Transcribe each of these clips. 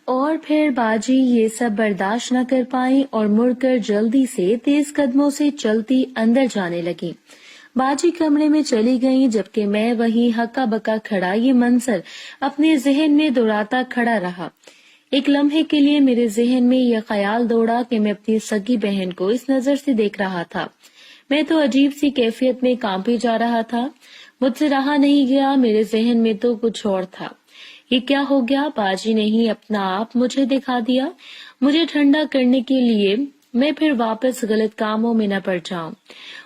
اور پھر باجی یہ سب برداشت نہ کر پائیں اور مڑ کر جلدی سے تیز قدموں سے چلتی اندر جانے لگی۔ باجی کمرے میں چلی گئیں، جبکہ میں وہیں ہکا بکا کھڑا یہ منظر اپنے ذہن میں دوہراتا کھڑا رہا۔ ایک لمحے کے لیے میرے ذہن میں یہ خیال دوڑا کہ میں اپنی سگی بہن کو اس نظر سے دیکھ رہا تھا۔ میں تو عجیب سی کیفیت میں کانپی جا رہا تھا، مجھ سے رہا نہیں گیا، میرے ذہن میں تو کچھ اور تھا۔ یہ کیا ہو گیا؟ باجی نے ہی اپنا آپ مجھے دکھا دیا۔ مجھے ٹھنڈا کرنے کے لیے میں پھر واپس غلط کاموں میں نہ پڑ جاؤں۔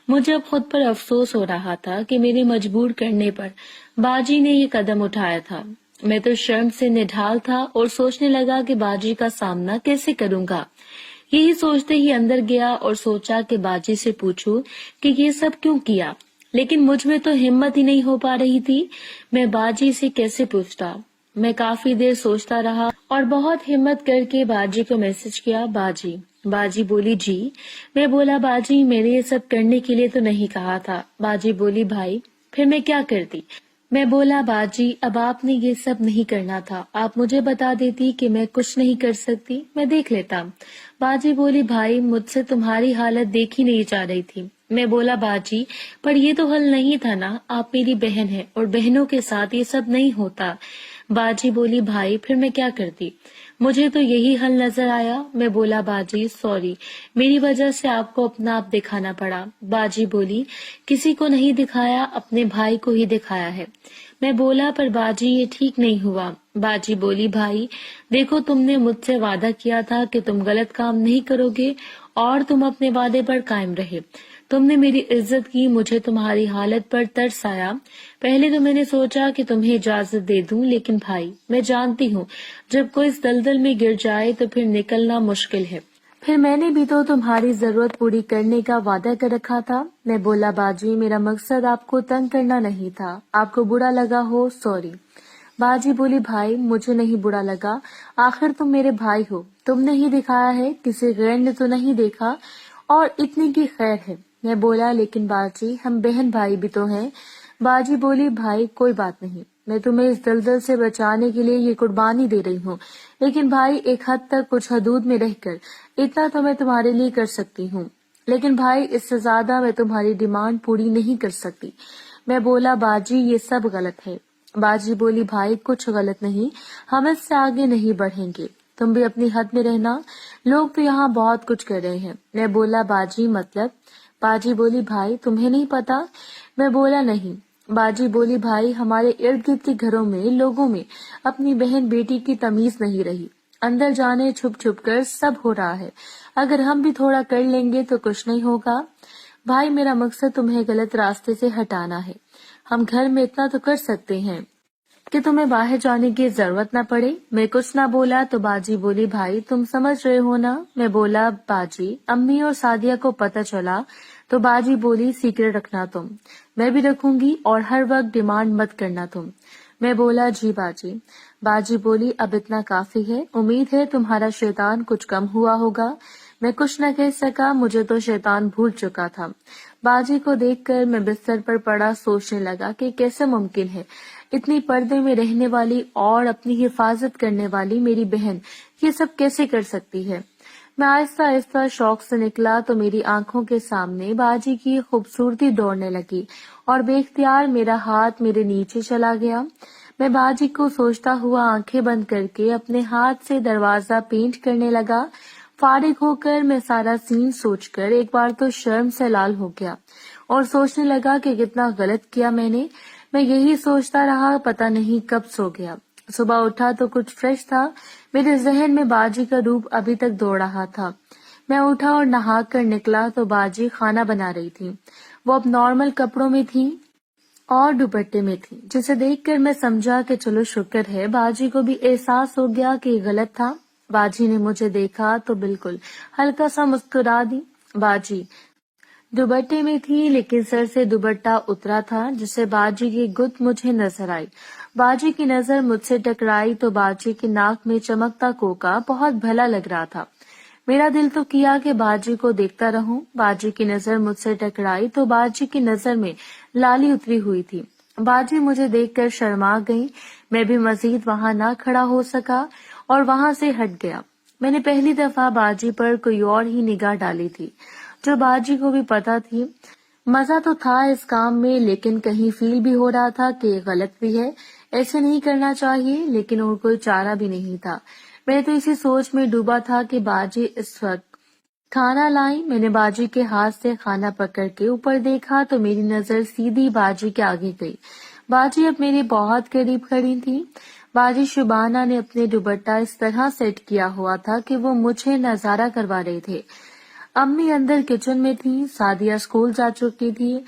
مجھے اب خود پر افسوس ہو رہا تھا کہ میرے مجبور کرنے پر باجی نے یہ قدم اٹھایا تھا۔ میں تو شرم سے نڈھال تھا اور سوچنے لگا کہ باجی کا سامنا کیسے کروں گا۔ یہی سوچتے ہی اندر گیا اور سوچا کہ باجی سے پوچھوں کہ یہ سب کیوں کیا، لیکن مجھ میں تو ہمت ہی نہیں ہو پا رہی تھی۔ میں باجی سے کیسے پوچھتا؟ میں کافی دیر سوچتا رہا اور بہت ہمت کر کے باجی کو میسج کیا، باجی۔ باجی بولی جی۔ میں بولا باجی میں نے یہ سب کرنے کے لیے تو نہیں کہا تھا۔ باجی بولی بھائی پھر میں کیا کرتی؟ میں بولا باجی اب آپ نے یہ سب نہیں کرنا تھا، آپ مجھے بتا دیتی کہ میں کچھ نہیں کر سکتی، میں دیکھ لیتا۔ باجی بولی بھائی مجھ سے تمہاری حالت دیکھی نہیں جا رہی تھی۔ میں بولا باجی پر یہ تو حل نہیں تھا نا، آپ میری بہن ہے اور بہنوں کے ساتھ یہ سب نہیں ہوتا۔ باجی بولی بھائی پھر میں کیا کرتی؟ مجھے تو یہی حل نظر آیا۔ میں بولا باجی سوری، میری وجہ سے آپ کو اپنا آپ دکھانا پڑا۔ باجی بولی کسی کو نہیں دکھایا، اپنے بھائی کو ہی دکھایا ہے۔ میں بولا پر باجی یہ ٹھیک نہیں ہوا۔ باجی بولی بھائی دیکھو تم نے مجھ سے وعدہ کیا تھا کہ تم غلط کام نہیں کرو گے اور تم اپنے وعدے پر قائم رہے۔ تم نے میری عزت کی، مجھے تمہاری حالت پر ترس آیا۔ پہلے تو میں نے سوچا کہ تمہیں اجازت دے دوں، لیکن بھائی میں جانتی ہوں جب کوئی اس دلدل میں گر جائے تو پھر نکلنا مشکل ہے۔ پھر میں نے بھی تو تمہاری ضرورت پوری کرنے کا وعدہ کر رکھا تھا۔ میں بولا باجی میرا مقصد آپ کو تنگ کرنا نہیں تھا، آپ کو برا لگا ہو سوری۔ باجی بولی بھائی مجھے نہیں برا لگا، آخر تم میرے بھائی ہو، تم نے ہی دکھایا ہے، کسی غیر نے تو نہیں دیکھا، اور اتنی کی خیر ہے۔ میں بولا لیکن باجی ہم بہن بھائی بھی تو ہیں۔ باجی بولی بھائی کوئی بات نہیں، میں تمہیں اس دلدل سے بچانے کے لیے یہ قربانی دے رہی ہوں، لیکن بھائی ایک حد تک کچھ حدود میں رہ کر اتنا تو میں تمہارے لیے کر سکتی ہوں، لیکن بھائی اس سے زیادہ میں تمہاری ڈیمانڈ پوری نہیں کر سکتی۔ میں بولا باجی یہ سب غلط ہے۔ باجی بولی بھائی کچھ غلط نہیں، ہم اس سے آگے نہیں بڑھیں گے، تم بھی اپنی حد میں رہنا، لوگ تو یہاں بہت کچھ کر رہے ہیں۔ میں بولا باجی مطلب؟ باجی بولی بھائی تمہیں نہیں پتا؟ میں بولا نہیں۔ باجی بولی بھائی ہمارے ارد گرد کے گھروں میں لوگوں میں اپنی بہن بیٹی کی تمیز نہیں رہی، اندر جانے چھپ چھپ کر سب ہو رہا ہے، اگر ہم بھی تھوڑا کر لیں گے تو کچھ نہیں ہوگا۔ بھائی میرا مقصد تمہیں غلط راستے سے ہٹانا ہے، ہم گھر میں اتنا تو کر سکتے ہیں کہ تمہیں باہر جانے کی ضرورت نہ پڑے۔ میں کچھ نہ بولا تو باجی بولی بھائی تم سمجھ رہے ہو نا؟ میں بولا باجی امی اور سعدیہ کو پتہ چلا تو باجی بولی سیکرٹ رکھنا تم، میں بھی رکھوں گی، اور ہر وقت ڈیمانڈ مت کرنا تم۔ میں بولا جی باجی۔ باجی بولی اب اتنا کافی ہے، امید ہے تمہارا شیطان کچھ کم ہوا ہوگا۔ میں کچھ نہ کہہ سکا، مجھے تو شیطان بھول چکا تھا۔ باجی کو دیکھ کر میں بستر پر پڑا سوچنے لگا کہ کیسے ممکن ہے اتنی پردے میں رہنے والی اور اپنی حفاظت کرنے والی میری بہن یہ سب کیسے کر سکتی ہے۔ میں آہستہ آہستہ شوق سے نکلا تو میری آنکھوں کے سامنے باجی کی خوبصورتی دوڑنے لگی اور بے اختیار میرا ہاتھ میرے نیچے چلا گیا۔ میں باجی کو سوچتا ہوا آنکھیں بند کر کے اپنے ہاتھ سے دروازہ پینٹ کرنے لگا۔ فارغ ہو کر میں سارا سین سوچ کر ایک بار تو شرم سے لال ہو گیا اور سوچنے لگا کہ کتنا غلط کیا میں نے۔ میں یہی سوچتا رہا، پتہ نہیں کب سو گیا۔ صبح اٹھا تو کچھ فریش تھا، میرے ذہن میں باجی کا روپ ابھی تک دوڑ رہا تھا۔ میں اٹھا اور نہا کر نکلا تو باجی کھانا بنا رہی تھی۔ وہ اب نارمل کپڑوں میں تھی اور دوپٹے میں تھی، جسے دیکھ کر میں سمجھا کہ چلو شکر ہے باجی کو بھی احساس ہو گیا کہ یہ غلط تھا۔ باجی نے مجھے دیکھا تو بالکل ہلکا سا مسکرا دی۔ باجی دوپٹے میں تھی لیکن سر سے دوپٹہ اترا تھا، جسے باجی کی گت مجھے نظر آئی۔ باجی کی نظر مجھ سے ٹکرائی تو باجی کی ناک میں چمکتا کوکا بہت بھلا لگ رہا تھا۔ میرا دل تو کیا کہ باجی کو دیکھتا رہوں۔ باجی کی نظر مجھ سے ٹکرائی تو باجی کی نظر میں لالی اتری ہوئی تھی۔ باجی مجھے دیکھ کر شرما گئی۔ میں بھی مزید وہاں نہ کھڑا ہو سکا اور وہاں سے ہٹ گیا۔ میں نے پہلی دفعہ باجی پر کوئی اور ہی نگاہ ڈالی تھی، جو باجی کو بھی پتا تھی۔ مزہ تو تھا اس کام میں، لیکن کہیں فیل بھی ہو رہا تھا کہ غلط بھی ہے، ایسے نہیں کرنا چاہیے، لیکن اور کوئی چارہ بھی نہیں تھا۔ میں تو اسی سوچ میں ڈوبا تھا کہ باجی اس وقت کھانا لائیں۔ میں نے باجی کے ہاتھ سے کھانا پکڑ کے اوپر دیکھا تو میری نظر سیدھی باجی کے آگے گئی۔ باجی اب میرے بہت قریب کھڑی تھی۔ باجی شبانہ نے اپنے دوپٹہ اس طرح سیٹ کیا ہوا تھا کہ وہ مجھے نظارہ کروا رہے تھے۔ امی اندر کچن میں تھی، سعدیہ اسکول جا چکی تھی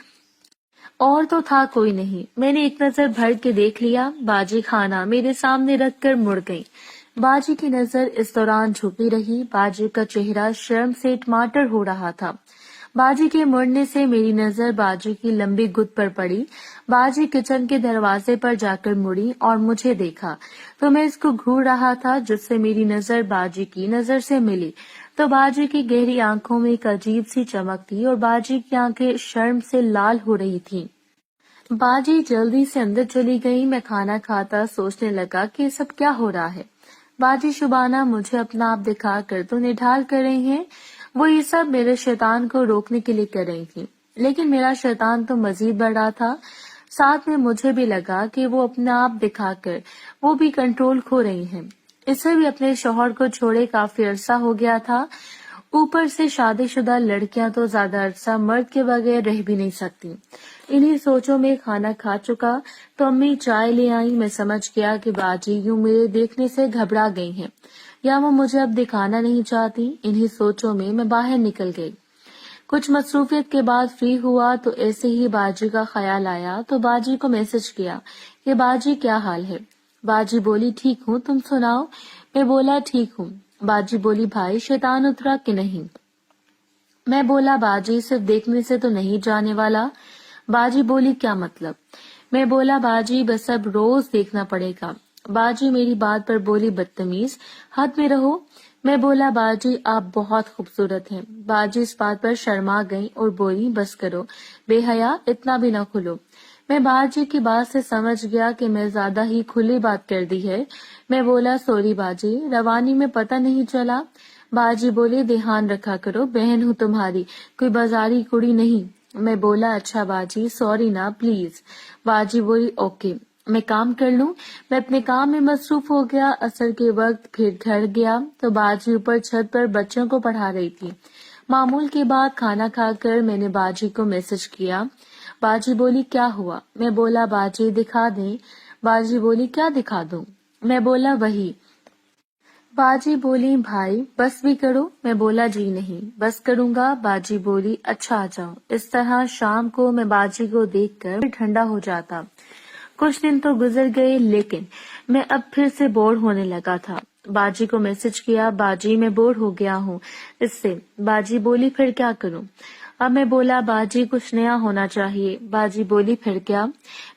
اور تو تھا کوئی نہیں۔ میں نے ایک نظر بھر کے دیکھ لیا، باجی کھانا میرے سامنے رکھ کر مڑ گئی۔ باجی کی نظر اس دوران جھکی رہی۔ باجی کا چہرہ شرم سے ٹماٹر ہو رہا تھا۔ باجی کے مڑنے سے میری نظر باجی کی لمبی گد پر پڑی۔ باجی کچن کے دروازے پر جا کر مڑی اور مجھے دیکھا تو میں اس کو گھور رہا تھا، جس سے میری نظر باجی کی نظر سے ملی تو باجی کی گہری آنکھوں میں ایک عجیب سی چمک تھی اور باجی کی آنکھیں شرم سے لال ہو رہی تھیں۔ باجی جلدی سے اندر چلی گئی۔ میں کھانا کھاتا سوچنے لگا کہ یہ سب کیا ہو رہا ہے۔ باجی شبانہ مجھے اپنا آپ دکھا کر تو نڈھال کر رہی ہیں، وہ یہ سب میرے شیطان کو روکنے کے لیے کر رہی تھی، لیکن میرا شیطان تو مزید بڑھ رہا تھا۔ ساتھ میں مجھے بھی لگا کہ وہ اپنا آپ دکھا کر وہ بھی کنٹرول کھو رہی ہیں۔ اسے بھی اپنے شوہر کو چھوڑے کافی عرصہ ہو گیا تھا، اوپر سے شادی شدہ لڑکیاں تو زیادہ عرصہ مرد کے بغیر رہ بھی نہیں سکتی۔ انہی سوچوں میں کھانا کھا چکا تو امی چائے لے آئی۔ میں سمجھ گیا کہ باجی یوں میرے دیکھنے سے گھبرا گئی ہیں یا وہ مجھے اب دکھانا نہیں چاہتی۔ انہی سوچوں میں میں باہر نکل گئی۔ کچھ مصروفیت کے بعد فری ہوا تو ایسے ہی باجی کا خیال آیا تو باجی کو میسج کیا کہ باجی کیا حال ہے۔ باجی بولی ٹھیک ہوں، تم سناؤ؟ میں بولا ٹھیک ہوں۔ باجی بولی بھائی شیطان اترا کہ نہیں؟ میں بولا باجی صرف دیکھنے سے تو نہیں جانے والا۔ باجی بولی کیا مطلب؟ میں بولا باجی بس اب روز دیکھنا پڑے گا۔ باجی میری بات پر بولی بدتمیز، حد میں رہو۔ میں بولا باجی آپ بہت خوبصورت ہیں۔ باجی اس بات پر شرما گئی اور بولی بس کرو بے حیا، اتنا بھی نہ کھلو۔ میں باجی کی بات سے سمجھ گیا کہ میں زیادہ ہی کھلی بات کر دی ہے۔ میں بولا سوری باجی، روانی میں پتہ نہیں چلا۔ باجی بولی دھیان رکھا کرو، بہن ہوں تمہاری، کوئی بازاری کڑی نہیں۔ میں بولا اچھا باجی، سوری نا پلیز۔ باجی بولی اوکے، میں کام کر لوں۔ میں اپنے کام میں مصروف ہو گیا۔ عصر کے وقت پھر گھر گیا تو باجی اوپر چھت پر بچوں کو پڑھا رہی تھی۔ معمول کے بعد کھانا کھا کر میں نے باجی کو میسج کیا۔ باجی بولی کیا ہوا؟ میں بولا باجی دکھا دیں۔ باجی بولی کیا دکھا دوں؟ میں بولا وہی۔ باجی بولی بھائی بس بھی کرو۔ میں بولا جی نہیں، بس کروں گا۔ باجی بولی اچھا آ جاؤ۔ اس طرح شام کو میں باجی کو دیکھ کر ٹھنڈا ہو جاتا۔ کچھ دن تو گزر گئے، لیکن میں اب پھر سے بور ہونے لگا تھا۔ باجی کو میسج کیا، باجی میں بور ہو گیا ہوں اس سے۔ باجی بولی پھر کیا کروں؟ اب میں بولا باجی کچھ نیا ہونا چاہیے۔ باجی بولی پھر کیا؟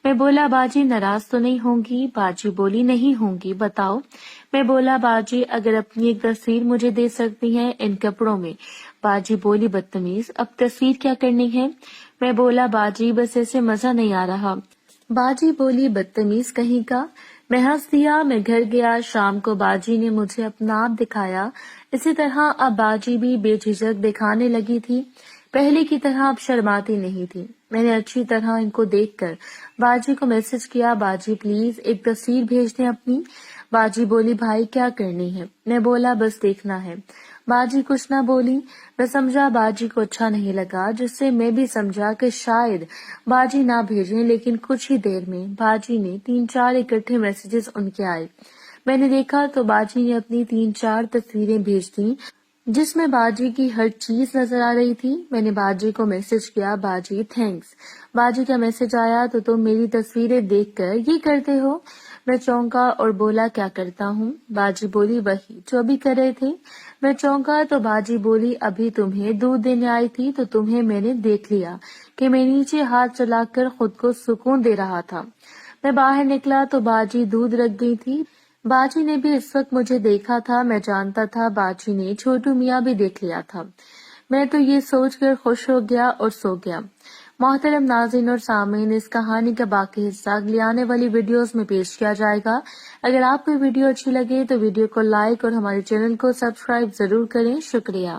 میں بولا باجی ناراض تو نہیں ہوں گی؟ باجی بولی نہیں ہوں گی، بتاؤ۔ میں بولا باجی اگر اپنی ایک تصویر مجھے دے سکتی ہیں ان کپڑوں میں۔ باجی بولی بدتمیز، اب تصویر کیا کرنی ہے؟ میں بولا باجی بس ایسے مزہ نہیں آ رہا۔ باجی بولی بدتمیز کہیں کا۔ میں ہنس دیا۔ میں گھر گیا۔ شام کو باجی نے مجھے اپنا آپ دکھایا۔ اسی طرح اب باجی بھی بے جھجک دکھانے لگی تھی، پہلے کی طرح اب شرماتی نہیں تھی۔ میں نے اچھی طرح ان کو دیکھ کر باجی کو میسج کیا، باجی پلیز ایک تصویر بھیج دیں اپنی۔ باجی بولی بھائی کیا کرنی ہے؟ میں بولا بس دیکھنا ہے۔ باجی کچھ نہ بولی۔ میں سمجھا باجی کو اچھا نہیں لگا، جس سے میں بھی سمجھا کہ شاید باجی نہ بھیجیں، لیکن کچھ ہی دیر میں باجی نے 3-4 اکٹھے میسیجز ان کے آئے۔ میں نے دیکھا تو باجی نے اپنی 3-4 تصویریں بھیج دیں جس میں باجی کی ہر چیز نظر آ رہی تھی۔ میں نے باجی کو میسج کیا، باجی تھینکس۔ باجی کا میسج آیا تو تم میری تصویریں دیکھ کر یہ کرتے ہو؟ میں چونکا اور بولا کیا کرتا ہوں؟ باجی بولی وہی جو ابھی کر رہے تھے۔ میں چونکا تو باجی بولی ابھی تمہیں دودھ دینے آئی تھی تو تمہیں میں نے دیکھ لیا کہ میں نیچے ہاتھ چلا کر خود کو سکون دے رہا تھا۔ میں باہر نکلا تو باجی دودھ رکھ گئی تھی۔ باجی نے بھی اس وقت مجھے دیکھا تھا۔ میں جانتا تھا باجی نے چھوٹو میاں بھی دیکھ لیا تھا۔ میں تو یہ سوچ کر خوش ہو گیا اور سو گیا۔ محترم ناظرین اور سامعین، اس کہانی کا باقی حصہ اگلی آنے والی ویڈیوز میں پیش کیا جائے گا۔ اگر آپ کو ویڈیو اچھی لگے تو ویڈیو کو لائک اور ہمارے چینل کو سبسکرائب ضرور کریں۔ شکریہ۔